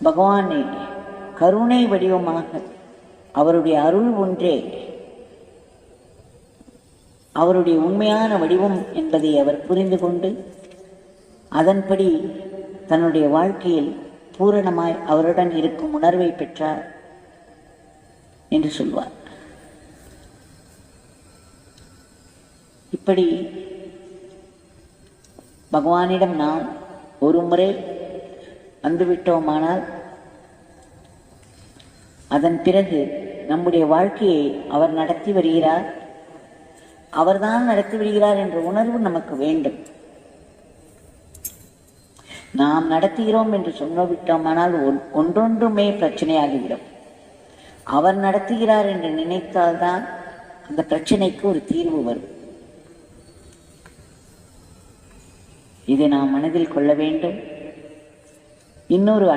பகவானை கருணை வடிவமாக அவருடைய அருள் ஒன்றே அவருடைய உண்மையான வடிவம் என்பதை அவர் புரிந்து கொண்டு அதன்படி தன்னுடைய வாழ்க்கையில் பூரணமாய் அவருடன் இருக்கும் உணர்வை பெற்றார் என்று சொல்வார். இப்படி பகவானிடம் நாம் ஒரு முறை வந்துவிட்டோமானால் அதன் பிறகு நம்முடைய வாழ்க்கையை அவர் நடத்தி வருகிறார், அவர்தான் நடத்தி வருகிறார் என்ற உணர்வு நமக்கு வேண்டும். நாம் நடத்துகிறோம் என்று சொன்னவிட்டோமானால் ஒன்றொன்றுமே பிரச்சனையாகிவிடும். அவர் நடத்துகிறார் என்று நினைத்தால்தான் அந்த பிரச்சனைக்கு ஒரு தீர்வு வரும். இதை நாம் மனதில் கொள்ள வேண்டும். இன்னொரு